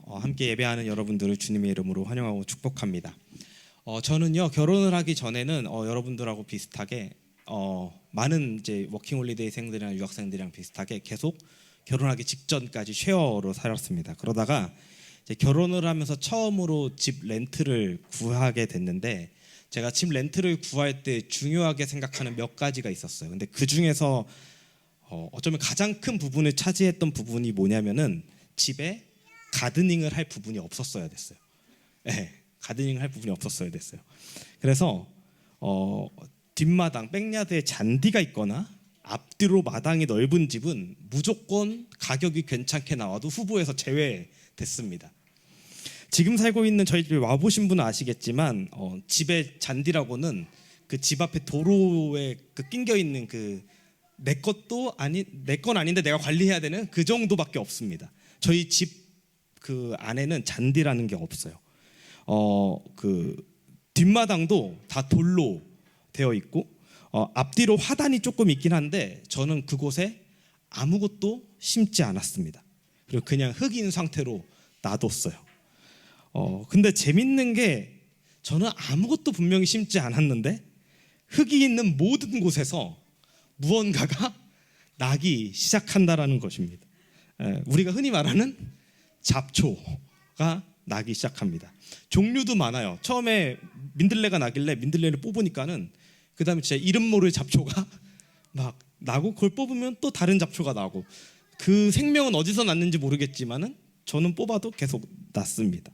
함께 예배하는 여러분들을 주님의 이름으로 환영하고 축복합니다. 저는요 결혼을 하기 전에는 여러분들하고 비슷하게 많은 이제 워킹홀리데이생들이나 유학생들이랑 비슷하게 계속 결혼하기 직전까지 쉐어로 살았습니다. 그러다가 이제 결혼을 하면서 처음으로 집 렌트를 구하게 됐는데, 제가 집 렌트를 구할 때 중요하게 생각하는 몇 가지가 있었어요. 근데 그 중에서 어쩌면 가장 큰 부분을 차지했던 부분이 뭐냐면은 집에 가드닝을 할 부분이 없었어야 됐어요. 네, 가드닝을 할 부분이 없었어야 됐어요. 그래서 뒷마당 백야드에 잔디가 있거나 앞뒤로 마당이 넓은 집은 무조건 가격이 괜찮게 나와도 후보에서 제외됐습니다. 지금 살고 있는 저희 집에 와보신 분은 아시겠지만 집의 잔디라고는 그 집 앞에 도로에 그 낑겨 있는 그 내 건 아닌데 내가 관리해야 되는 그 정도밖에 없습니다. 저희 집 그 안에는 잔디라는 게 없어요. 그 뒷마당도 다 돌로 되어 있고 앞뒤로 화단이 조금 있긴 한데 저는 그곳에 아무것도 심지 않았습니다. 그리고 그냥 흙인 상태로 놔뒀어요. 근데 재밌는 게 저는 아무것도 분명히 심지 않았는데 흙이 있는 모든 곳에서 무언가가 나기 시작한다라는 것입니다. 우리가 흔히 말하는 잡초가 나기 시작합니다. 종류도 많아요. 처음에 민들레가 나길래 민들레를 뽑으니까는 그 다음에 진짜 이름 모를 잡초가 막 나고, 그걸 뽑으면 또 다른 잡초가 나고, 그 생명은 어디서 났는지 모르겠지만은 저는 뽑아도 계속 났습니다.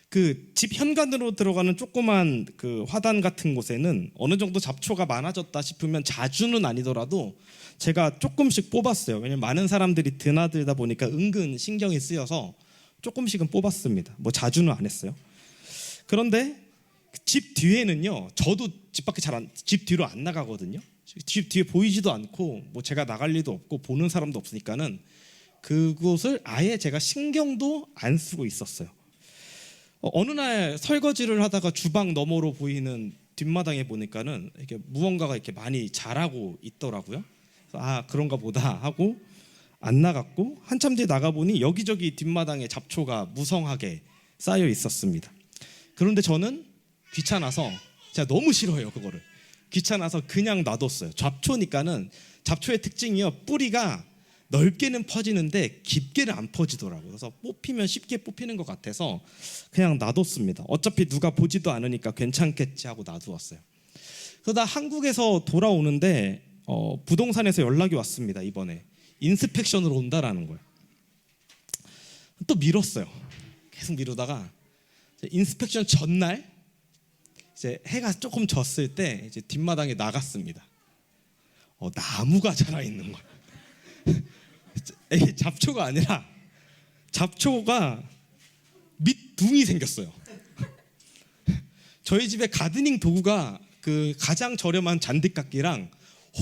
그 집 현관으로 들어가는 조그만 그 화단 같은 곳에는 어느 정도 잡초가 많아졌다 싶으면 자주는 아니더라도 제가 조금씩 뽑았어요. 왜냐면 많은 사람들이 드나들다 보니까 은근 신경이 쓰여서 조금씩은 뽑았습니다. 뭐 자주는 안 했어요. 그런데 집 뒤에는요, 저도 집 뒤로 안 나가거든요. 집 뒤에 보이지도 않고 뭐 제가 나갈 일도 없고 보는 사람도 없으니까는 그곳을 아예 제가 신경도 안 쓰고 있었어요. 어느 날 설거지를 하다가 주방 너머로 보이는 뒷마당에 보니까는 이렇게 무언가가 이렇게 많이 자라고 있더라고요. 그래서 그런가 보다 하고 안 나갔고, 한참 뒤에 나가보니 여기저기 뒷마당에 잡초가 무성하게 쌓여 있었습니다. 그런데 저는 귀찮아서, 제가 너무 싫어해요 그거를. 귀찮아서 그냥 놔뒀어요. 잡초니까는, 잡초의 특징이요, 뿌리가 넓게는 퍼지는데 깊게는 안 퍼지더라고요. 그래서 뽑히면 쉽게 뽑히는 것 같아서 그냥 놔뒀습니다. 어차피 누가 보지도 않으니까 괜찮겠지 하고 놔두었어요. 그러다 한국에서 돌아오는데 부동산에서 연락이 왔습니다. 이번에 인스펙션으로 온다라는 거예요. 또 미뤘어요. 계속 미루다가 인스펙션 전날 이제 해가 조금 졌을 때 이제 뒷마당에 나갔습니다. 나무가 자라 있는 거예요. 이게 잡초가 아니라 잡초가 밑둥이 생겼어요. 저희 집에 가드닝 도구가 그 가장 저렴한 잔디깎기랑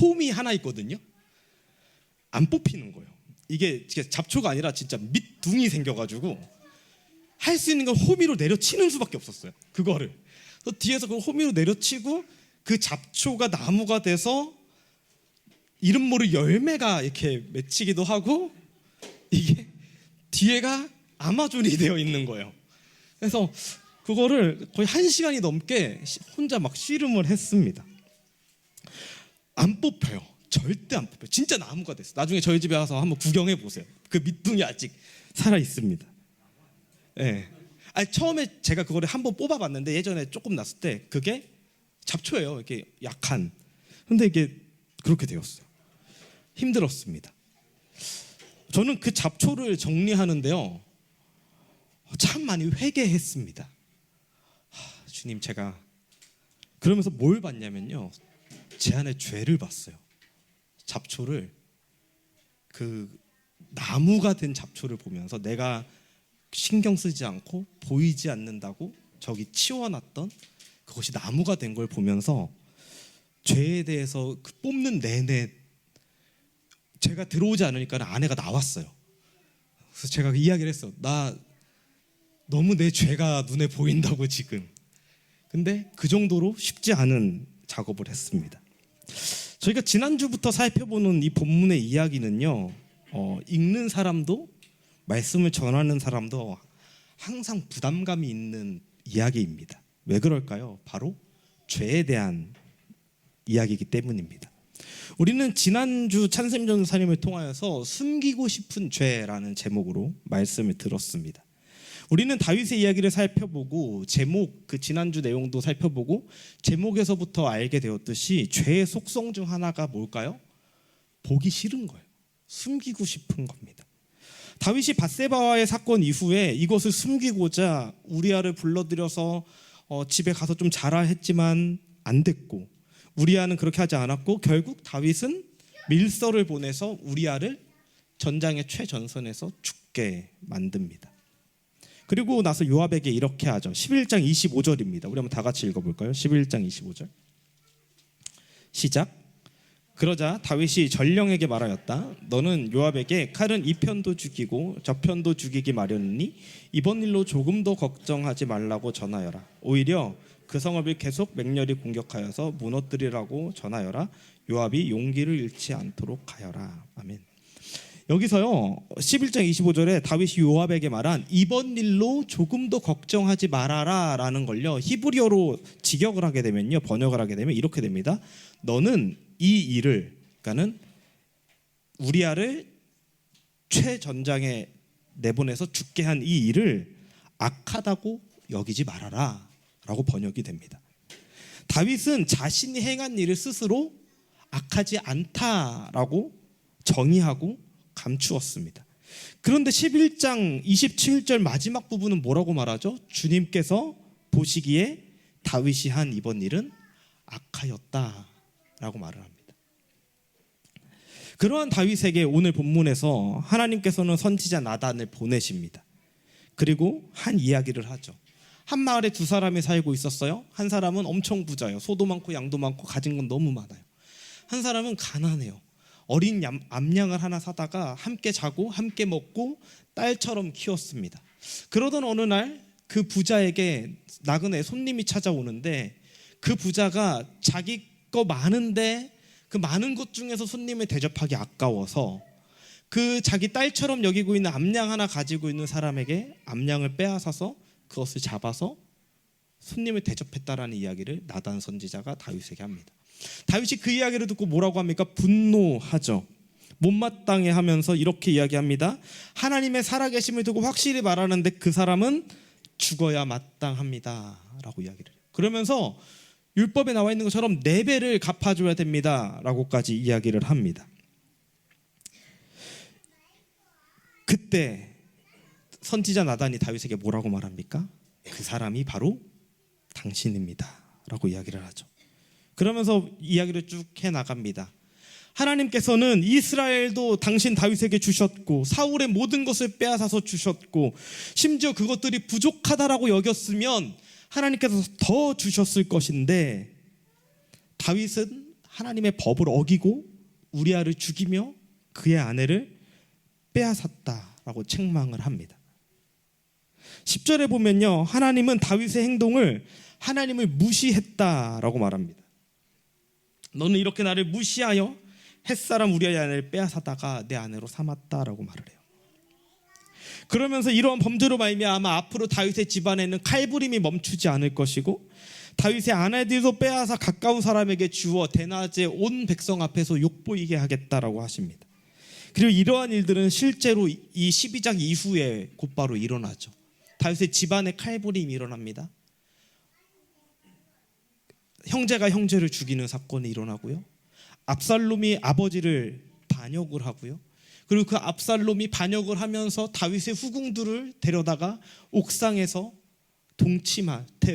홈이 하나 있거든요. 안 뽑히는 거예요. 이게 잡초가 아니라 진짜 밑둥이 생겨가지고 할 수 있는 건 호미로 내려치는 수밖에 없었어요. 그거를 뒤에서 그 호미로 내려치고 그 잡초가 나무가 돼서 이름 모를 열매가 이렇게 맺히기도 하고, 이게 뒤에가 아마존이 되어 있는 거예요. 그래서 그거를 거의 1시간이 넘게 혼자 막 씨름을 했습니다. 안 뽑혀요. 절대 안 뽑혀요. 진짜 나무가 됐어요. 나중에 저희 집에 와서 한번 구경해 보세요. 그 밑둥이 아직 살아 있습니다. 네. 처음에 제가 그거를 한번 뽑아봤는데, 예전에 조금 났을 때 그게 잡초예요. 이렇게 약한. 근데 이게 그렇게 되었어요. 힘들었습니다. 저는 그 잡초를 정리하는데요, 참 많이 회개했습니다. 주님, 제가 그러면서 뭘 봤냐면요, 제 안에 죄를 봤어요. 잡초를, 그 나무가 된 잡초를 보면서 내가 신경 쓰지 않고 보이지 않는다고 저기 치워놨던 그것이 나무가 된 걸 보면서 죄에 대해서 뽑는 내내 제가 들어오지 않으니까 아내가 나왔어요. 그래서 제가 이야기를 했어. 나 너무 내 죄가 눈에 보인다고 지금. 근데 그 정도로 쉽지 않은 작업을 했습니다. 저희가 지난주부터 살펴보는 이 본문의 이야기는요, 읽는 사람도 말씀을 전하는 사람도 항상 부담감이 있는 이야기입니다. 왜 그럴까요? 바로 죄에 대한 이야기이기 때문입니다. 우리는 지난주 찬샘 전사님을 통하여서 숨기고 싶은 죄라는 제목으로 말씀을 들었습니다. 우리는 다윗의 이야기를 살펴보고 그 지난주 내용도 살펴보고 제목에서부터 알게 되었듯이 죄의 속성 중 하나가 뭘까요? 보기 싫은 거예요. 숨기고 싶은 겁니다. 다윗이 밧세바와의 사건 이후에 이것을 숨기고자 우리아를 불러들여서 집에 가서 좀 자라 했지만 안 됐고, 우리아는 그렇게 하지 않았고, 결국 다윗은 밀서를 보내서 우리아를 전장의 최전선에서 죽게 만듭니다. 그리고 나서 요압에게 이렇게 하죠. 11장 25절입니다. 우리 한번 다 같이 읽어볼까요? 11장 25절 시작. 그러자 다윗이 전령에게 말하였다. 너는 요압에게 칼은 이 편도 죽이고 저 편도 죽이기 마련이니 이번 일로 조금도 걱정하지 말라고 전하여라. 오히려 그 성읍을 계속 맹렬히 공격하여서 무너뜨리라고 전하여라. 요압이 용기를 잃지 않도록 하여라. 아멘. 여기서요 11장 25절에 다윗이 요압에게 말한 이번 일로 조금도 걱정하지 말아라 라는 걸요 히브리어로 직역을 하게 되면요, 번역을 하게 되면 이렇게 됩니다. 너는 이 일을, 그러니까는 우리아를 최전장에 내보내서 죽게 한 이 일을 악하다고 여기지 말아라 라고 번역이 됩니다. 다윗은 자신이 행한 일을 스스로 악하지 않다라고 정의하고 감추었습니다. 그런데 11장 27절 마지막 부분은 뭐라고 말하죠? 주님께서 보시기에 다윗이 한 이번 일은 악하였다라고 말을 합니다. 그러한 다윗에게 오늘 본문에서 하나님께서는 선지자 나단을 보내십니다. 그리고 한 이야기를 하죠. 한 마을에 두 사람이 살고 있었어요. 한 사람은 엄청 부자예요. 소도 많고 양도 많고 가진 건 너무 많아요. 한 사람은 가난해요. 어린 암양을 하나 사다가 함께 자고 함께 먹고 딸처럼 키웠습니다. 그러던 어느 날 그 부자에게 나그네 손님이 찾아오는데, 그 부자가 자기 거 많은데 그 많은 것 중에서 손님을 대접하기 아까워서 그 자기 딸처럼 여기고 있는 암양 하나 가지고 있는 사람에게 암양을 빼앗아서 그것을 잡아서 손님을 대접했다라는 이야기를 나단 선지자가 다윗에게 합니다. 다윗이 그 이야기를 듣고 뭐라고 합니까? 분노하죠. 못마땅해 하면서 이렇게 이야기합니다. 하나님의 살아계심을 두고 확실히 말하는데 그 사람은 죽어야 마땅합니다 라고 이야기를 해요. 그러면서 율법에 나와 있는 것처럼 4배를 갚아줘야 됩니다 라고까지 이야기를 합니다. 그때 선지자 나단이 다윗에게 뭐라고 말합니까? 그 사람이 바로 당신입니다 라고 이야기를 하죠. 그러면서 이야기를 쭉 해나갑니다. 하나님께서는 이스라엘도 당신 다윗에게 주셨고 사울의 모든 것을 빼앗아서 주셨고 심지어 그것들이 부족하다라고 여겼으면 하나님께서 더 주셨을 것인데 다윗은 하나님의 법을 어기고 우리아를 죽이며 그의 아내를 빼앗았다라고 책망을 합니다. 10절에 보면요, 하나님은 다윗의 행동을 하나님을 무시했다라고 말합니다. 너는 이렇게 나를 무시하여 햇사람 우리아의 아내를 빼앗아다가 내 아내로 삼았다라고 말을 해요. 그러면서 이러한 범죄로 말미암아 앞으로 다윗의 집안에는 칼부림이 멈추지 않을 것이고 다윗의 아내들도 빼앗아 가까운 사람에게 주어 대낮에 온 백성 앞에서 욕보이게 하겠다라고 하십니다. 그리고 이러한 일들은 실제로 이 12장 이후에 곧바로 일어나죠. 다윗의 집안에 칼부림이 일어납니다. 형제가 형제를 죽이는 사건이 일어나고요. 압살롬이 아버지를 반역을 하고요. 그리고 그 압살롬이 반역을 하면서 다윗의 후궁들을 데려다가 옥상에서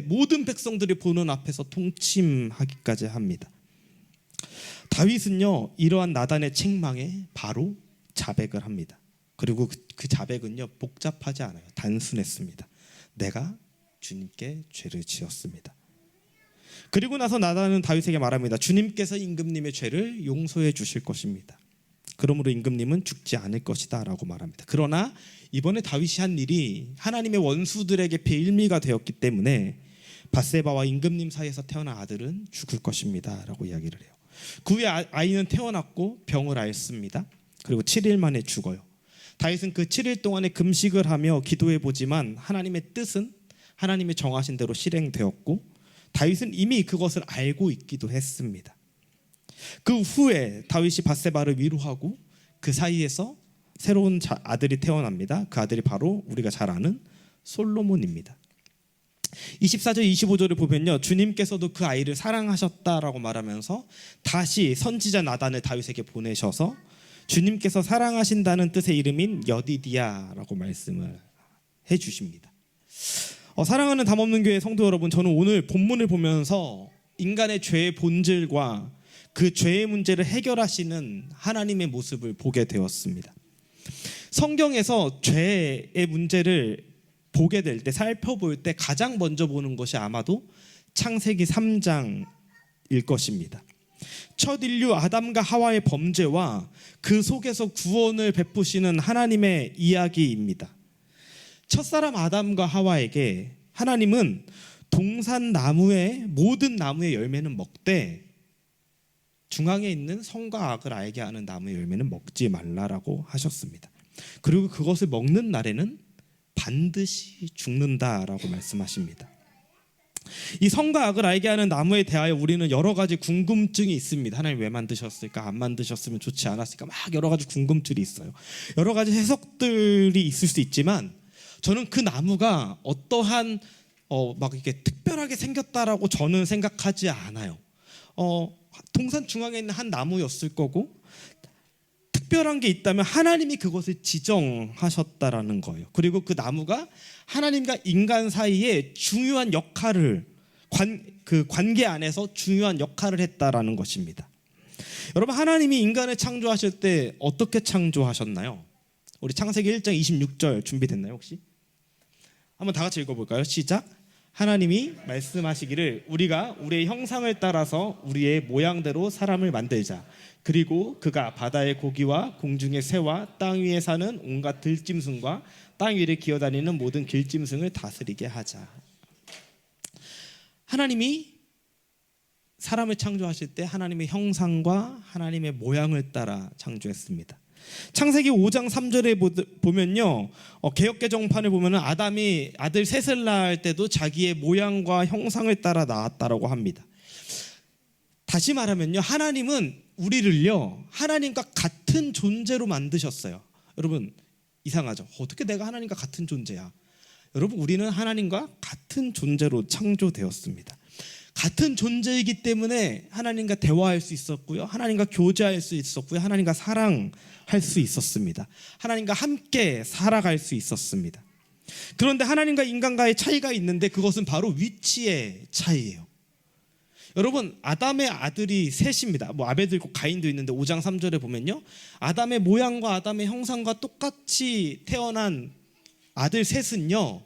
모든 백성들이 보는 앞에서 동침하기까지 합니다. 다윗은요 이러한 나단의 책망에 바로 자백을 합니다. 그리고 그 자백은요 복잡하지 않아요. 단순했습니다. 내가 주님께 죄를 지었습니다. 그리고 나서 나단은 다윗에게 말합니다. 주님께서 임금님의 죄를 용서해 주실 것입니다. 그러므로 임금님은 죽지 않을 것이다 라고 말합니다. 그러나 이번에 다윗이 한 일이 하나님의 원수들에게 빌미가 되었기 때문에 밧세바와 임금님 사이에서 태어난 아들은 죽을 것입니다 라고 이야기를 해요. 그 후에 아이는 태어났고 병을 앓습니다. 그리고 7일 만에 죽어요. 다윗은 그 7일 동안에 금식을 하며 기도해 보지만 하나님의 뜻은 하나님이 정하신 대로 실행되었고 다윗은 이미 그것을 알고 있기도 했습니다. 그 후에 다윗이 밧세바를 위로하고 그 사이에서 새로운 아들이 태어납니다. 그 아들이 바로 우리가 잘 아는 솔로몬입니다. 24절 25절을 보면요, 주님께서도 그 아이를 사랑하셨다라고 말하면서 다시 선지자 나단을 다윗에게 보내셔서 주님께서 사랑하신다는 뜻의 이름인 여디디야라고 말씀을 해주십니다. 사랑하는 담없는 교회 성도 여러분, 저는 오늘 본문을 보면서 인간의 죄의 본질과 그 죄의 문제를 해결하시는 하나님의 모습을 보게 되었습니다. 성경에서 죄의 문제를 보게 될 때, 살펴볼 때 가장 먼저 보는 것이 아마도 창세기 3장일 것입니다. 첫 인류 아담과 하와의 범죄와 그 속에서 구원을 베푸시는 하나님의 이야기입니다. 첫사람 아담과 하와에게 하나님은 동산나무의 모든 나무의 열매는 먹되 중앙에 있는 선과 악을 알게 하는 나무의 열매는 먹지 말라라고 하셨습니다. 그리고 그것을 먹는 날에는 반드시 죽는다라고 말씀하십니다. 이 선과 악을 알게 하는 나무에 대하여 우리는 여러 가지 궁금증이 있습니다. 하나님 왜 만드셨을까? 안 만드셨으면 좋지 않았을까? 막 여러 가지 궁금증이 있어요. 여러 가지 해석들이 있을 수 있지만 저는 그 나무가 어떠한 막 이렇게 특별하게 생겼다라고 저는 생각하지 않아요. 동산 중앙에 있는 한 나무였을 거고 특별한 게 있다면 하나님이 그것을 지정하셨다라는 거예요. 그리고 그 나무가 하나님과 인간 사이에 중요한 역할을 그 관계 안에서 중요한 역할을 했다라는 것입니다. 여러분, 하나님이 인간을 창조하실 때 어떻게 창조하셨나요? 우리 창세기 1장 26절 준비됐나요 혹시? 한번 다 같이 읽어볼까요? 시작. 하나님이 말씀하시기를 우리가 우리의 형상을 따라서 우리의 모양대로 사람을 만들자. 그리고 그가 바다의 고기와 공중의 새와 땅 위에 사는 온갖 들짐승과 땅 위를 기어다니는 모든 길짐승을 다스리게 하자. 하나님이 사람을 창조하실 때 하나님의 형상과 하나님의 모양을 따라 창조했습니다. 창세기 5장 3절에 보면요, 개역개정판을 보면 아담이 아들 셋을 낳을 때도 자기의 모양과 형상을 따라 낳았다라고 합니다. 다시 말하면요, 하나님은 우리를요 하나님과 같은 존재로 만드셨어요. 여러분, 이상하죠? 어떻게 내가 하나님과 같은 존재야? 여러분, 우리는 하나님과 같은 존재로 창조되었습니다. 같은 존재이기 때문에 하나님과 대화할 수 있었고요, 하나님과 교제할 수 있었고요, 하나님과 사랑할 수 있었습니다. 하나님과 함께 살아갈 수 있었습니다. 그런데 하나님과 인간과의 차이가 있는데 그것은 바로 위치의 차이예요. 여러분, 아담의 아들이 셋입니다. 아벨도 있고 가인도 있는데 5장 3절에 보면요, 아담의 모양과 아담의 형상과 똑같이 태어난 아들 셋은요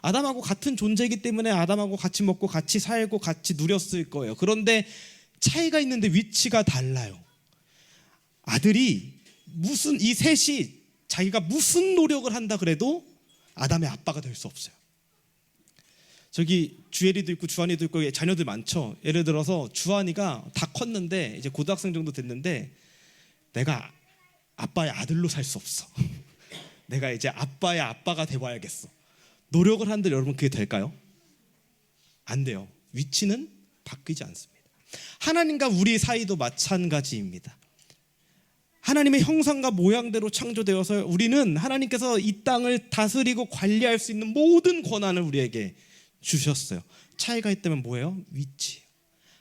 아담하고 같은 존재이기 때문에 아담하고 같이 먹고 같이 살고 같이 누렸을 거예요. 그런데 차이가 있는데 위치가 달라요. 아들이 이 셋이 자기가 무슨 노력을 한다 그래도 아담의 아빠가 될 수 없어요. 저기 주엘이도 있고 주한이도 있고 자녀들 많죠. 예를 들어서 주한이가 다 컸는데 이제 고등학생 정도 됐는데 내가 아빠의 아들로 살 수 없어. 내가 이제 아빠의 아빠가 되어야겠어. 노력을 한들 여러분 그게 될까요? 안 돼요. 위치는 바뀌지 않습니다. 하나님과 우리 사이도 마찬가지입니다. 하나님의 형상과 모양대로 창조되어서 우리는 하나님께서 이 땅을 다스리고 관리할 수 있는 모든 권한을 우리에게 주셨어요. 차이가 있다면 뭐예요? 위치예요.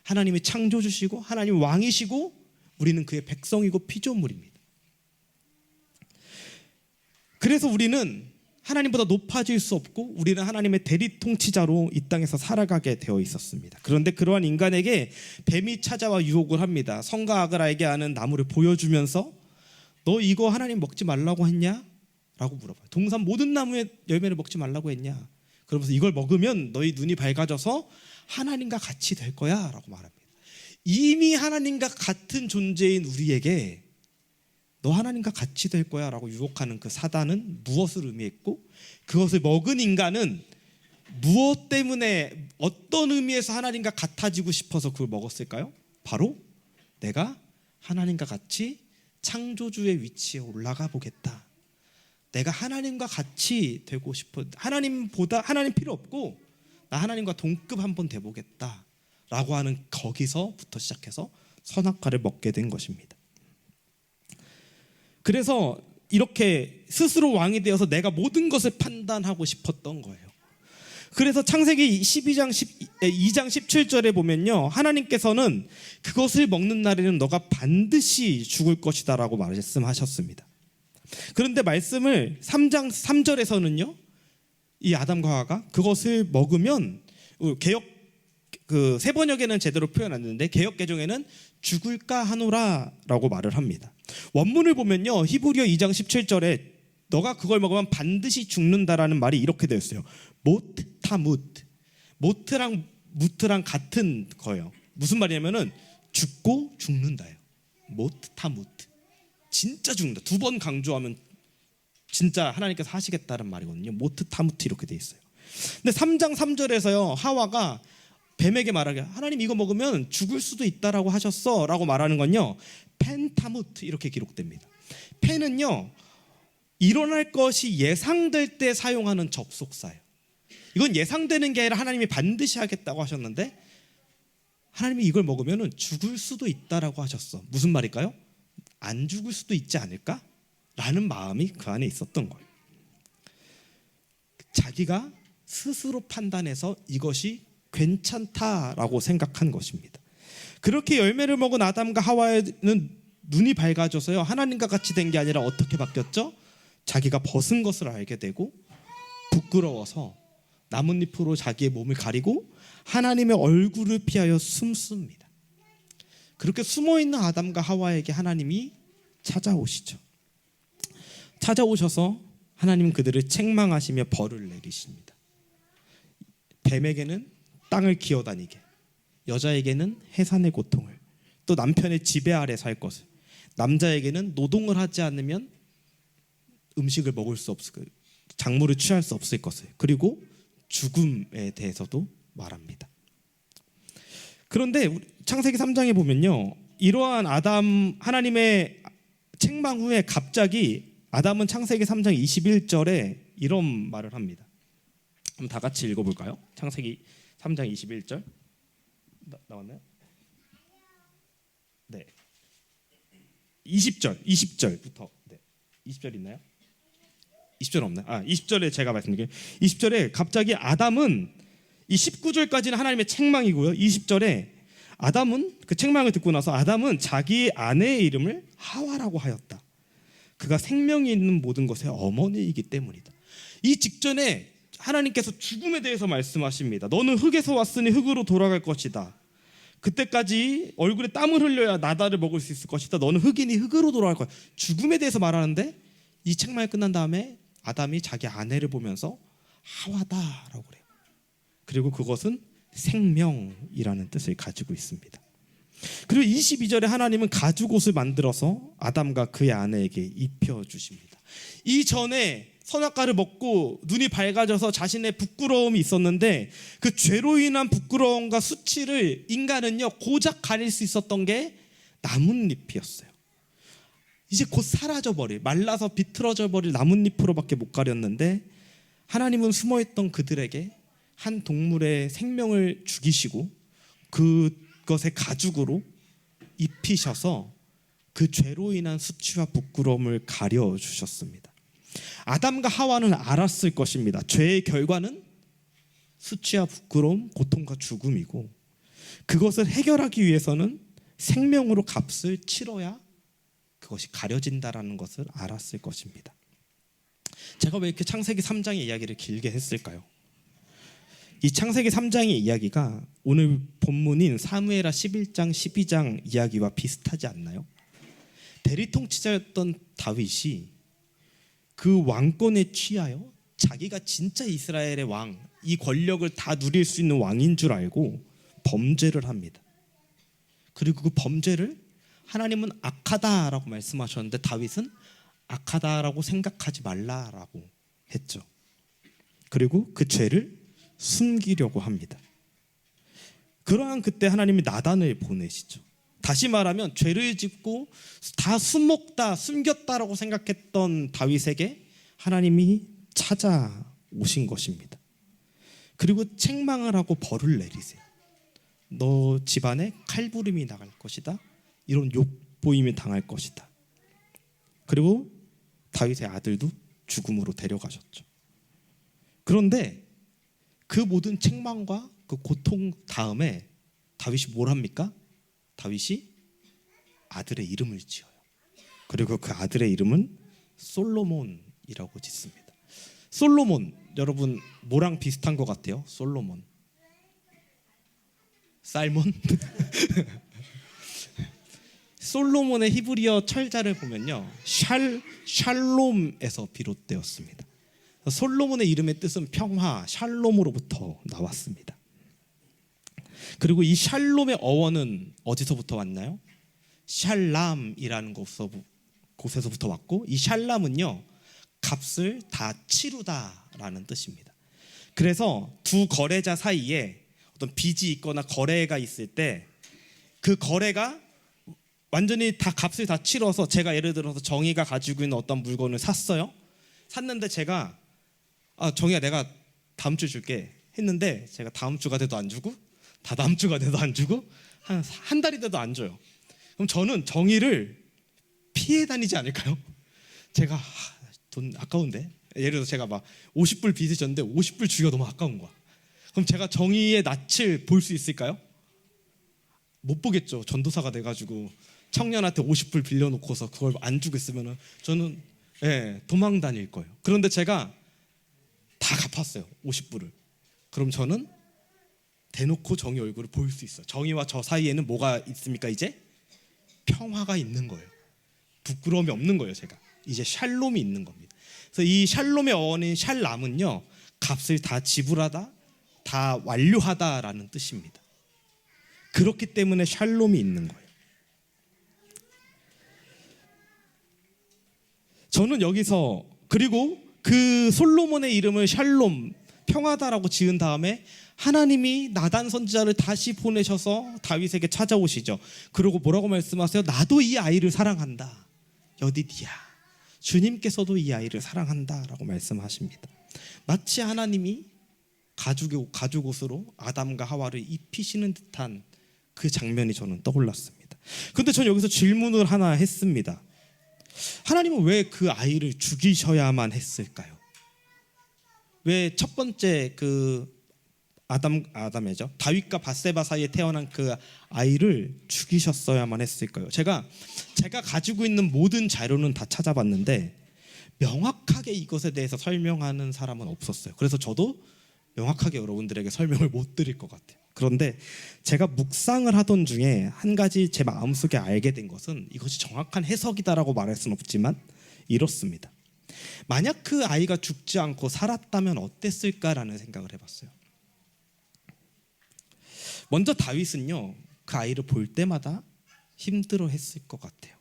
하나님이 창조주시고 하나님 왕이시고 우리는 그의 백성이고 피조물입니다. 그래서 우리는 하나님보다 높아질 수 없고 우리는 하나님의 대리 통치자로 이 땅에서 살아가게 되어 있었습니다. 그런데 그러한 인간에게 뱀이 찾아와 유혹을 합니다. 선과 악을 알게 하는 나무를 보여주면서 너 이거 하나님 먹지 말라고 했냐? 라고 물어봐요. 동산 모든 나무의 열매를 먹지 말라고 했냐? 그러면서 이걸 먹으면 너희 눈이 밝아져서 하나님과 같이 될 거야 라고 말합니다. 이미 하나님과 같은 존재인 우리에게 너 하나님과 같이 될 거야 라고 유혹하는 그 사단은 무엇을 의미했고 그것을 먹은 인간은 무엇 때문에 어떤 의미에서 하나님과 같아지고 싶어서 그걸 먹었을까요? 바로 내가 하나님과 같이 창조주의 위치에 올라가 보겠다. 내가 하나님과 같이 되고 싶어. 하나님보다 하나님 필요 없고 나 하나님과 동급 한번 돼보겠다 라고 하는 거기서부터 시작해서 선악과를 먹게 된 것입니다. 그래서 이렇게 스스로 왕이 되어서 내가 모든 것을 판단하고 싶었던 거예요. 그래서 창세기 2장 17절에 보면요, 하나님께서는 그것을 먹는 날에는 너가 반드시 죽을 것이다 라고 말씀하셨습니다. 그런데 말씀을 3장 3절에서는요, 이 아담과 하와가 그것을 먹으면, 개역 세 번역에는 제대로 표현 안 되는데 개역 개정에는 죽을까 하노라 라고 말을 합니다. 원문을 보면요, 히브리어 2장 17절에 너가 그걸 먹으면 반드시 죽는다라는 말이 이렇게 되어 있어요. 못 타무트. 모트랑 무트랑 같은 거예요. 무슨 말이냐면은 죽고 죽는다예요. 못 타무트. 진짜 죽는다. 두 번 강조하면 진짜 하나님께서 하시겠다는 말이거든요. 모트 타무트 이렇게 되어 있어요. 근데 3장 3절에서요, 하와가 뱀에게 말하게, 하나님 이거 먹으면 죽을 수도 있다라고 하셨어 라고 말하는 건요, 펜타무트 이렇게 기록됩니다. 펜은요, 일어날 것이 예상될 때 사용하는 접속사예요. 이건 예상되는 게 아니라 하나님이 반드시 하겠다고 하셨는데 하나님이 이걸 먹으면 죽을 수도 있다라고 하셨어. 무슨 말일까요? 안 죽을 수도 있지 않을까? 라는 마음이 그 안에 있었던 거예요. 자기가 스스로 판단해서 이것이 괜찮다라고 생각한 것입니다. 그렇게 열매를 먹은 아담과 하와는 눈이 밝아져서요, 하나님과 같이 된 게 아니라 어떻게 바뀌었죠? 자기가 벗은 것을 알게 되고 부끄러워서 나뭇잎으로 자기의 몸을 가리고 하나님의 얼굴을 피하여 숨습니다. 그렇게 숨어있는 아담과 하와에게 하나님이 찾아오시죠. 찾아오셔서 하나님 그들을 책망하시며 벌을 내리십니다. 뱀에게는 땅을 기어다니게, 여자에게는 해산의 고통을, 또 남편의 지배 아래 살 것을, 남자에게는 노동을 하지 않으면 음식을 먹을 수 없을 것, 작물을 취할 수 없을 것을, 그리고 죽음에 대해서도 말합니다. 그런데 창세기 3장에 보면요, 이러한 아담 하나님의 책망 후에 갑자기 아담은 창세기 3장 21절에 이런 말을 합니다. 한번 다 같이 읽어볼까요? 창세기 3장 21절 나왔나요? 네. 20절부터. 네. 20절 있나요? 20절 없나요? 20절에 제가 말씀드릴게요. 20절에 갑자기 아담은, 이 19절까지는 하나님의 책망이고요, 20절에 아담은, 그 책망을 듣고 나서 아담은 자기 아내의 이름을 하와라고 하였다. 그가 생명이 있는 모든 것의 어머니이기 때문이다. 이 직전에 하나님께서 죽음에 대해서 말씀하십니다. 너는 흙에서 왔으니 흙으로 돌아갈 것이다. 그때까지 얼굴에 땀을 흘려야 나다를 먹을 수 있을 것이다. 너는 흙이니 흙으로 돌아갈 거야. 죽음에 대해서 말하는데 이 책망이 끝난 다음에 아담이 자기 아내를 보면서 하와다라고 그래요. 그리고 그것은 생명이라는 뜻을 가지고 있습니다. 그리고 22절에 하나님은 가죽옷을 만들어서 아담과 그의 아내에게 입혀주십니다. 이전에 선악과를 먹고 눈이 밝아져서 자신의 부끄러움이 있었는데 그 죄로 인한 부끄러움과 수치를 인간은요 고작 가릴 수 있었던 게 나뭇잎이었어요. 이제 곧 사라져버릴, 말라서 비틀어져 버릴 나뭇잎으로밖에 못 가렸는데 하나님은 숨어있던 그들에게 한 동물의 생명을 죽이시고 그것의 가죽으로 입히셔서 그 죄로 인한 수치와 부끄러움을 가려주셨습니다. 아담과 하와는 알았을 것입니다. 죄의 결과는 수치와 부끄러움, 고통과 죽음이고 그것을 해결하기 위해서는 생명으로 값을 치러야 그것이 가려진다라는 것을 알았을 것입니다. 제가 왜 이렇게 창세기 3장의 이야기를 길게 했을까요? 이 창세기 3장의 이야기가 오늘 본문인 사무엘하 11장, 12장 이야기와 비슷하지 않나요? 대리통치자였던 다윗이 그 왕권에 취하여 자기가 진짜 이스라엘의 왕, 이 권력을 다 누릴 수 있는 왕인 줄 알고 범죄를 합니다. 그리고 그 범죄를 하나님은 악하다라고 말씀하셨는데 다윗은 악하다라고 생각하지 말라라고 했죠. 그리고 그 죄를 숨기려고 합니다. 그러한 그때 하나님이 나단을 보내시죠. 다시 말하면 죄를 짓고 다 숨겼다라고 생각했던 다윗에게 하나님이 찾아오신 것입니다. 그리고 책망을 하고 벌을 내리세요. 너 집안에 칼부림이 나갈 것이다. 이런 욕보임이 당할 것이다. 그리고 다윗의 아들도 죽음으로 데려가셨죠. 그런데 그 모든 책망과 그 고통 다음에 다윗이 뭘 합니까? 다윗이 아들의 이름을 지어요. 그리고 그 아들의 이름은 솔로몬이라고 짓습니다. 솔로몬, 여러분 뭐랑 비슷한 것 같아요? 솔로몬, 살몬? 솔로몬의 히브리어 철자를 보면요, 샬롬에서 비롯되었습니다. 솔로몬의 이름의 뜻은 평화, 샬롬으로부터 나왔습니다. 그리고 이 샬롬의 어원은 어디서부터 왔나요? 샬람이라는 곳에서부터 왔고, 이 샬람은요, 값을 다 치르다라는 뜻입니다. 그래서 두 거래자 사이에 어떤 빚이 있거나 거래가 있을 때 그 거래가 완전히 다 값을 다 치러서, 제가 예를 들어서 정의가 가지고 있는 어떤 물건을 샀어요. 샀는데 제가 정의야, 내가 다음 주 줄게 했는데 제가 다음 주가 돼도 안 주고 다다음 주가 돼도 안 주고 한 달이 돼도 안 줘요. 그럼 저는 정의를 피해 다니지 않을까요? 제가 돈 아까운데, 예를 들어서 제가 막 50불 빚을 졌는데 50불 주기가 너무 아까운 거야. 그럼 제가 정의의 낯을 볼 수 있을까요? 못 보겠죠. 전도사가 돼가지고 청년한테 50불 빌려놓고서 그걸 안 주고 있으면 저는 도망 다닐 거예요. 그런데 제가 다 갚았어요, 50불을. 그럼 저는 대놓고 정의 얼굴을 볼 수 있어요. 정의와 저 사이에는 뭐가 있습니까? 이제 평화가 있는 거예요. 부끄러움이 없는 거예요. 제가 이제 샬롬이 있는 겁니다. 그래서 이 샬롬의 어원인 샬람은요, 값을 다 지불하다, 다 완료하다라는 뜻입니다. 그렇기 때문에 샬롬이 있는 거예요. 저는 여기서, 그리고 그 솔로몬의 이름을 샬롬, 평화다라고 지은 다음에 하나님이 나단 선지자를 다시 보내셔서 다윗에게 찾아오시죠. 그리고 뭐라고 말씀하세요? 나도 이 아이를 사랑한다. 여디디야, 주님께서도 이 아이를 사랑한다라고 말씀하십니다. 마치 하나님이 가죽 옷으로 아담과 하와를 입히시는 듯한 그 장면이 저는 떠올랐습니다. 그런데 저는 여기서 질문을 하나 했습니다. 하나님은 왜 그 아이를 죽이셔야만 했을까요? 왜 첫 번째 그 아담이죠, 다윗과 밧세바 사이에 태어난 그 아이를 죽이셨어야만 했을까요? 제가 가지고 있는 모든 자료는 다 찾아봤는데 명확하게 이것에 대해서 설명하는 사람은 없었어요. 그래서 저도 명확하게 여러분들에게 설명을 못 드릴 것 같아요. 그런데 제가 묵상을 하던 중에 한 가지 제 마음속에 알게 된 것은, 이것이 정확한 해석이다라고 말할 수는 없지만 이렇습니다. 만약 그 아이가 죽지 않고 살았다면 어땠을까라는 생각을 해봤어요. 먼저 다윗은요, 그 아이를 볼 때마다 힘들어했을 것 같아요.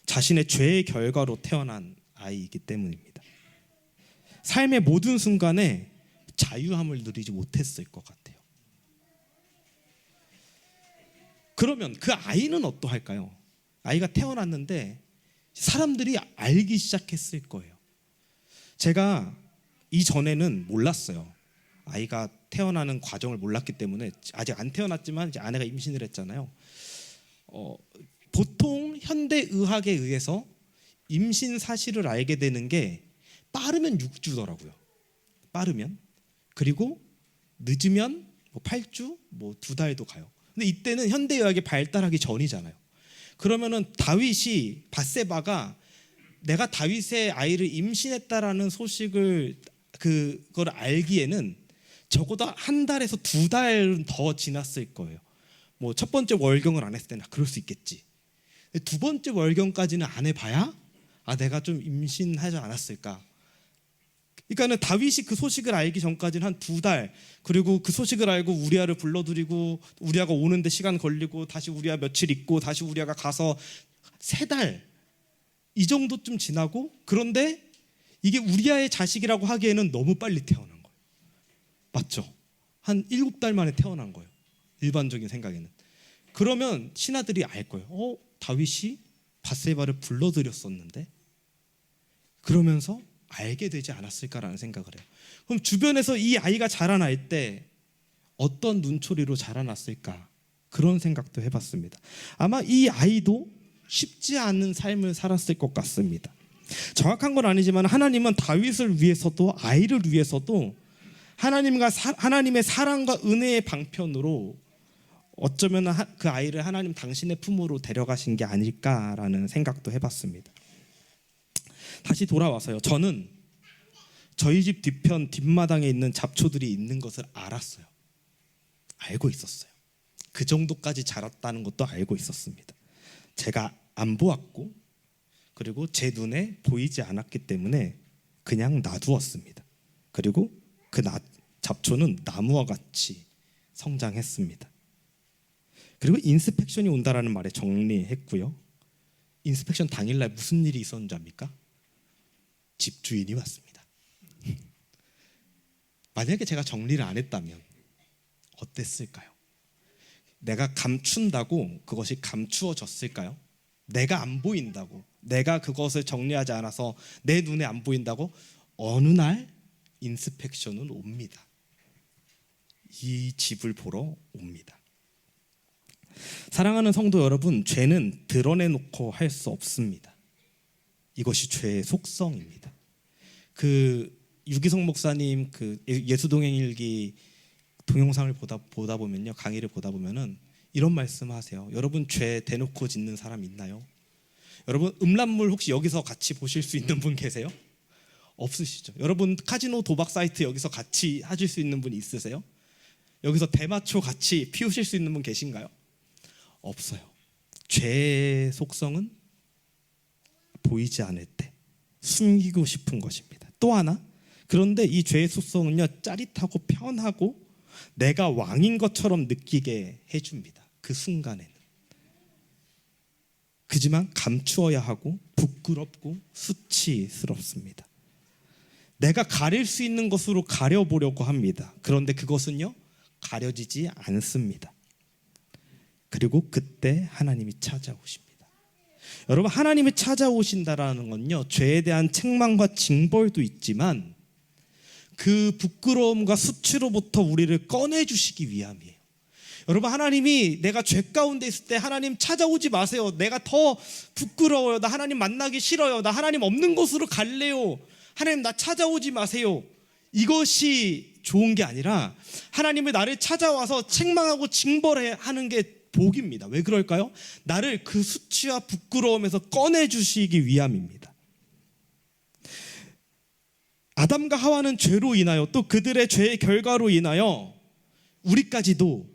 자신의 죄의 결과로 태어난 아이이기 때문입니다. 삶의 모든 순간에 자유함을 누리지 못했을 것 같아요. 그러면 그 아이는 어떠할까요? 아이가 태어났는데 사람들이 알기 시작했을 거예요. 제가 이전에는 몰랐어요. 아이가 태어나는 과정을 몰랐기 때문에, 아직 안 태어났지만 이제 아내가 임신을 했잖아요. 보통 현대의학에 의해서 임신 사실을 알게 되는 게 빠르면 6주더라고요. 빠르면. 그리고 늦으면 8주, 2달도 가요. 근데 이때는 현대의학이 발달하기 전이잖아요. 그러면은 다윗이, 밧세바가 내가 다윗의 아이를 임신했다라는 소식을 그걸 알기에는 적어도 한 달에서 2달은 더 지났을 거예요. 첫 번째 월경을 안 했을 때는 그럴 수 있겠지. 두 번째 월경까지는 안 해봐야 내가 좀 임신하지 않았을까. 그러니까는 다윗이 그 소식을 알기 전까지는 한 2달, 그리고 그 소식을 알고 우리아를 불러들이고 우리아가 오는데 시간 걸리고 다시 우리아 며칠 있고 다시 우리아가 가서 3달 이 정도쯤 지나고, 그런데 이게 우리아의 자식이라고 하기에는 너무 빨리 태어난 거예요. 맞죠? 한 7달 만에 태어난 거예요, 일반적인 생각에는. 그러면 신하들이 알 거예요. 다윗이 밧세바를 불러들였었는데 그러면서 알게 되지 않았을까라는 생각을 해요. 그럼 주변에서 이 아이가 자라날 때 어떤 눈초리로 자라났을까? 그런 생각도 해봤습니다. 아마 이 아이도 쉽지 않은 삶을 살았을 것 같습니다. 정확한 건 아니지만 하나님은 다윗을 위해서도 아이를 위해서도 하나님의 사랑과 은혜의 방편으로 어쩌면 그 아이를 하나님 당신의 품으로 데려가신 게 아닐까라는 생각도 해봤습니다. 다시 돌아와서요. 저는 저희 집 뒤편 뒷마당에 있는 잡초들이 있는 것을 알았어요. 알고 있었어요. 그 정도까지 자랐다는 것도 알고 있었습니다. 제가 안 보았고 그리고 제 눈에 보이지 않았기 때문에 그냥 놔두었습니다. 그리고 그 잡초는 나무와 같이 성장했습니다. 그리고 인스펙션이 온다라는 말에 정리했고요. 인스펙션 당일날 무슨 일이 있었는지 압니까? 집주인이 왔습니다. 만약에 제가 정리를 안 했다면 어땠을까요? 내가 감춘다고 그것이 감추어졌을까요? 내가 안 보인다고, 내가 그것을 정리하지 않아서 내 눈에 안 보인다고 어느 날 인스펙션은 옵니다. 이 집을 보러 옵니다. 사랑하는 성도 여러분, 죄는 드러내놓고 할 수 없습니다. 이것이 죄의 속성입니다. 유기성 목사님 예수동행일기 동영상을 보다 보면요, 강의를 보다 보면은 이런 말씀하세요. 여러분 죄 대놓고 짓는 사람 있나요? 여러분 음란물 혹시 여기서 같이 보실 수 있는 분 계세요? 없으시죠? 여러분 카지노 도박 사이트 여기서 같이 하실 수 있는 분 있으세요? 여기서 대마초 같이 피우실 수 있는 분 계신가요? 없어요. 죄의 속성은 보이지 않을 때 숨기고 싶은 것입니다. 또 하나, 그런데 이 죄의 속성은요, 짜릿하고 편하고 내가 왕인 것처럼 느끼게 해줍니다. 그 순간에는. 그지만 감추어야 하고 부끄럽고 수치스럽습니다. 내가 가릴 수 있는 것으로 가려보려고 합니다. 그런데 그것은요, 가려지지 않습니다. 그리고 그때 하나님이 찾아오십니다. 여러분, 하나님이 찾아오신다라는 건요, 죄에 대한 책망과 징벌도 있지만 그 부끄러움과 수치로부터 우리를 꺼내주시기 위함이에요. 여러분, 하나님이 내가 죄 가운데 있을 때 하나님 찾아오지 마세요. 내가 더 부끄러워요. 나 하나님 만나기 싫어요. 나 하나님 없는 곳으로 갈래요. 하나님 나 찾아오지 마세요. 이것이 좋은 게 아니라 하나님이 나를 찾아와서 책망하고 징벌하는 게 복입니다. 왜 그럴까요? 나를 그 수치와 부끄러움에서 꺼내주시기 위함입니다. 아담과 하와는 죄로 인하여 또 그들의 죄의 결과로 인하여 우리까지도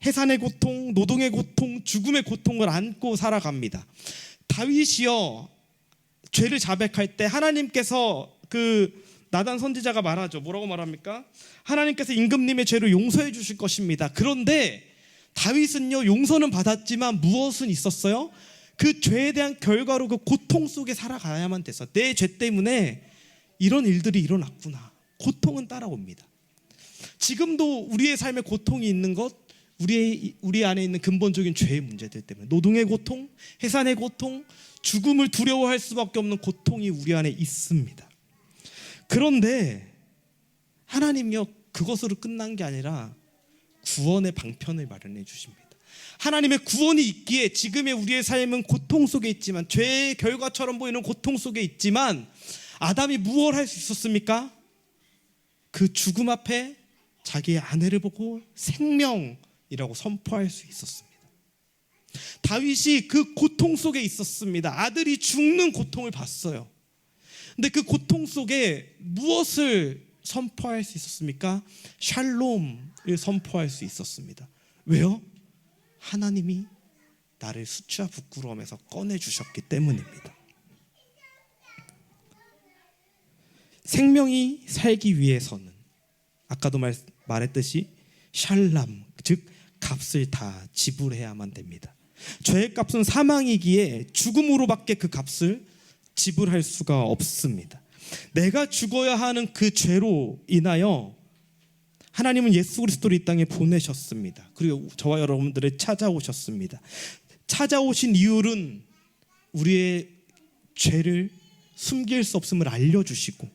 해산의 고통, 노동의 고통, 죽음의 고통을 안고 살아갑니다. 다윗이요, 죄를 자백할 때 하나님께서 나단 선지자가 말하죠. 뭐라고 말합니까? 하나님께서 임금님의 죄를 용서해 주실 것입니다. 그런데 다윗은요, 용서는 받았지만 무엇은 있었어요? 그 죄에 대한 결과로 그 고통 속에 살아가야만 됐어. 내 죄 때문에 이런 일들이 일어났구나. 고통은 따라옵니다. 지금도 우리의 삶에 고통이 있는 것, 우리 안에 있는 근본적인 죄의 문제들 때문에 노동의 고통, 해산의 고통, 죽음을 두려워할 수밖에 없는 고통이 우리 안에 있습니다. 그런데 하나님요, 그것으로 끝난 게 아니라 구원의 방편을 마련해 주십니다. 하나님의 구원이 있기에 지금의 우리의 삶은 고통 속에 있지만, 죄의 결과처럼 보이는 고통 속에 있지만, 아담이 무엇을 할 수 있었습니까? 그 죽음 앞에 자기의 아내를 보고 생명이라고 선포할 수 있었습니다. 다윗이 그 고통 속에 있었습니다. 아들이 죽는 고통을 봤어요. 근데 그 고통 속에 무엇을 선포할 수 있었습니까? 샬롬을 선포할 수 있었습니다. 왜요? 하나님이 나를 수치와 부끄러움에서 꺼내주셨기 때문입니다. 생명이 살기 위해서는 아까도 말했듯이 샬람, 즉 값을 다 지불해야만 됩니다. 죄의 값은 사망이기에 죽음으로밖에 그 값을 지불할 수가 없습니다. 내가 죽어야 하는 그 죄로 인하여 하나님은 예수 그리스도를 이 땅에 보내셨습니다. 그리고 저와 여러분들을 찾아오셨습니다. 찾아오신 이유는 우리의 죄를 숨길 수 없음을 알려주시고,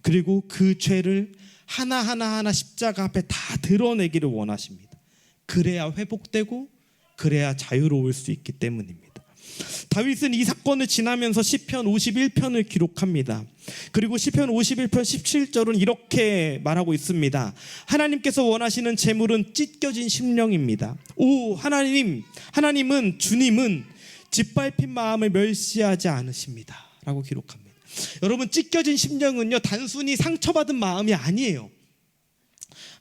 그리고 그 죄를 하나하나 십자가 앞에 다 드러내기를 원하십니다. 그래야 회복되고 그래야 자유로울 수 있기 때문입니다. 다윗은 이 사건을 지나면서 시편 51편을 기록합니다. 그리고 시편 51편 17절은 이렇게 말하고 있습니다. 하나님께서 원하시는 재물은 찢겨진 심령입니다. 오 하나님은 주님은 짓밟힌 마음을 멸시하지 않으십니다 라고 기록합니다. 여러분, 찢겨진 심령은요, 단순히 상처받은 마음이 아니에요.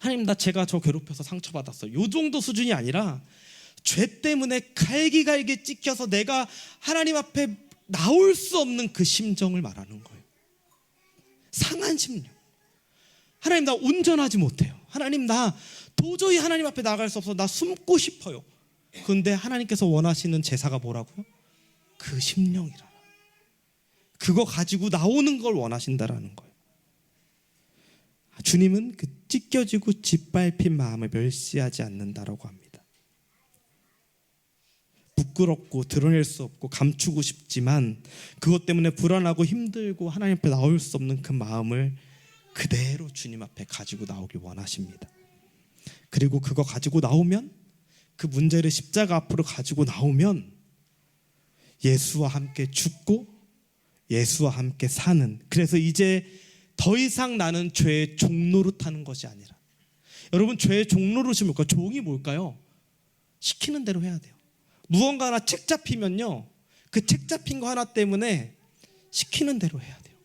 하나님, 나 제가 저 괴롭혀서 상처받았어요, 이 정도 수준이 아니라 죄 때문에 갈기갈기 찢겨서 내가 하나님 앞에 나올 수 없는 그 심정을 말하는 거예요. 상한 심령. 하나님, 나 온전하지 못해요. 하나님, 나 도저히 하나님 앞에 나갈 수 없어. 나 숨고 싶어요. 그런데 하나님께서 원하시는 제사가 뭐라고요? 그 심령이라. 그거 가지고 나오는 걸 원하신다라는 거예요. 주님은 그 찢겨지고 짓밟힌 마음을 멸시하지 않는다라고 합니다. 부끄럽고 드러낼 수 없고 감추고 싶지만 그것 때문에 불안하고 힘들고 하나님 앞에 나올 수 없는 그 마음을 그대로 주님 앞에 가지고 나오길 원하십니다. 그리고 그거 가지고 나오면, 그 문제를 십자가 앞으로 가지고 나오면 예수와 함께 죽고 예수와 함께 사는, 그래서 이제 더 이상 나는 죄의 종노릇하는 것이 아니라, 여러분, 죄의 종노릇이 뭘까요? 종이 뭘까요? 시키는 대로 해야 돼요. 무언가 하나 책 잡히면요, 그 책 잡힌 거 하나 때문에 시키는 대로 해야 돼요.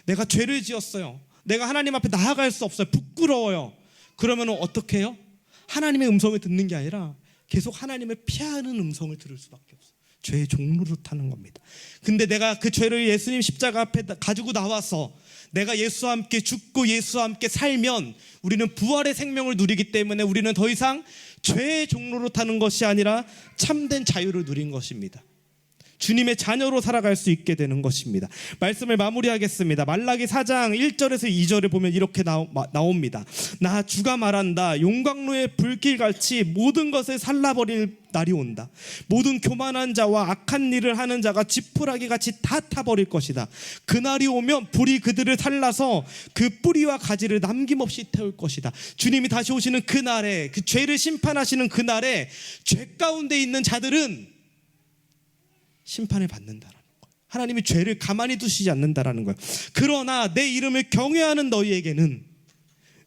내가 죄를 지었어요. 내가 하나님 앞에 나아갈 수 없어요. 부끄러워요. 그러면 어떻게 해요? 하나님의 음성을 듣는 게 아니라 계속 하나님을 피하는 음성을 들을 수밖에 없어요. 죄의 종노릇하는 겁니다. 근데 내가 그 죄를 예수님 십자가 앞에 가지고 나와서 내가 예수와 함께 죽고 예수와 함께 살면 우리는 부활의 생명을 누리기 때문에 우리는 더 이상 죄의 종노릇하는 것이 아니라 참된 자유를 누린 것입니다. 주님의 자녀로 살아갈 수 있게 되는 것입니다. 말씀을 마무리하겠습니다. 말라기 4장 1절에서 2절에 보면 이렇게 나옵니다. 나 주가 말한다. 용광로의 불길같이 모든 것을 살라버릴 날이 온다. 모든 교만한 자와 악한 일을 하는 자가 지푸라기같이 다 타버릴 것이다. 그날이 오면 불이 그들을 살라서 그 뿌리와 가지를 남김없이 태울 것이다. 주님이 다시 오시는 그날에, 그 죄를 심판하시는 그날에 죄 가운데 있는 자들은 심판을 받는다라는 거예요. 하나님이 죄를 가만히 두시지 않는다라는 거예요. 그러나 내 이름을 경외하는 너희에게는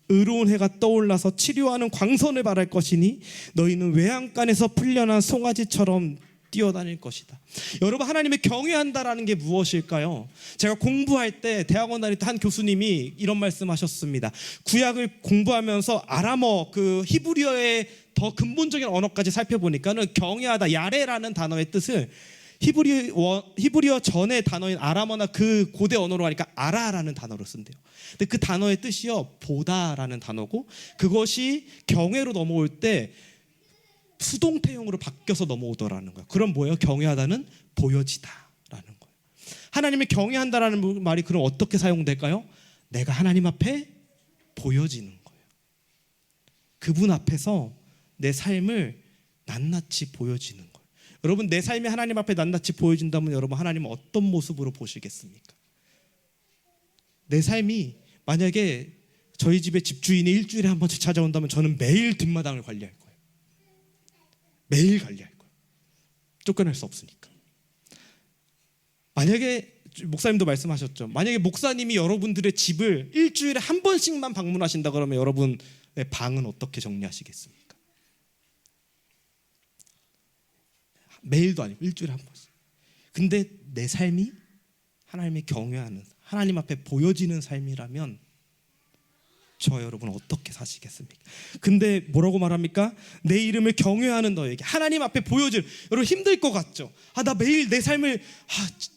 의로운 해가 떠올라서 치료하는 광선을 발할 것이니 너희는 외양간에서 풀려난 송아지처럼 뛰어다닐 것이다. 여러분, 하나님을 경외한다라는 게 무엇일까요? 제가 공부할 때, 대학원 다닐 때 한 교수님이 이런 말씀하셨습니다. 구약을 공부하면서 아람어, 그 히브리어의 더 근본적인 언어까지 살펴보니까는 경외하다, 야레라는 단어의 뜻을 히브리어 전의 단어인 아람어나 그 고대 언어로 하니까 아라라는 단어를 쓴대요. 근데 그 단어의 뜻이요, 보다라는 단어고, 그것이 경외로 넘어올 때 수동태형으로 바뀌어서 넘어오더라는 거예요. 그럼 뭐예요? 경외하다는 보여지다라는 거예요. 하나님을 경외한다라는 말이 그럼 어떻게 사용될까요? 내가 하나님 앞에 보여지는 거예요. 그분 앞에서 내 삶을 낱낱이 보여지는 거예요. 여러분, 내 삶이 하나님 앞에 낱낱이 보여진다면 여러분, 하나님은 어떤 모습으로 보시겠습니까? 내 삶이 만약에 저희 집의 집주인이 일주일에 한 번씩 찾아온다면 저는 매일 뒷마당을 관리할 거예요. 매일 관리할 거예요. 쫓겨날 수 없으니까. 만약에 목사님도 말씀하셨죠. 만약에 목사님이 여러분들의 집을 일주일에 한 번씩만 방문하신다 그러면 여러분의 방은 어떻게 정리하시겠습니까? 매일도 아니고 일주일에 한 번씩. 근데 내 삶이 하나님의 경외하는, 하나님 앞에 보여지는 삶이라면 저 여러분 어떻게 사시겠습니까? 근데 뭐라고 말합니까? 내 이름을 경외하는 너에게, 하나님 앞에 보여질, 여러분 힘들 것 같죠? 나 매일 내 삶을,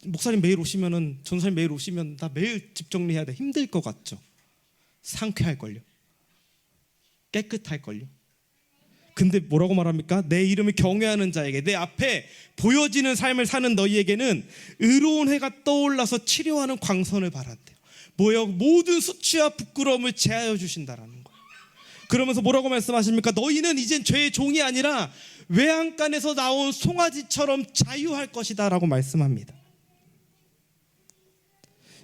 목사님 매일 오시면은, 전사님 매일 오시면 나 매일 집 정리해야 돼. 힘들 것 같죠? 상쾌할걸요? 깨끗할걸요? 근데 뭐라고 말합니까? 내 이름을 경외하는 자에게, 내 앞에 보여지는 삶을 사는 너희에게는 의로운 해가 떠올라서 치료하는 광선을 발한대요. 뭐예요? 모든 수치와 부끄러움을 제하여 주신다라는 거예요. 그러면서 뭐라고 말씀하십니까? 너희는 이젠 죄의 종이 아니라 외양간에서 나온 송아지처럼 자유할 것이다 라고 말씀합니다.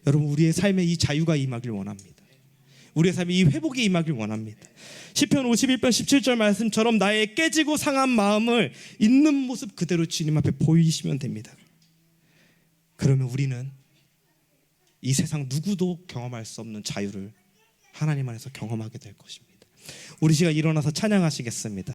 여러분, 우리의 삶에 이 자유가 임하길 원합니다. 우리의 삶에 이 회복이 임하길 원합니다. 시편 51편 17절 말씀처럼 나의 깨지고 상한 마음을 있는 모습 그대로 주님 앞에 보이시면 됩니다. 그러면 우리는 이 세상 누구도 경험할 수 없는 자유를 하나님 안에서 경험하게 될 것입니다. 우리 시간 일어나서 찬양하시겠습니다.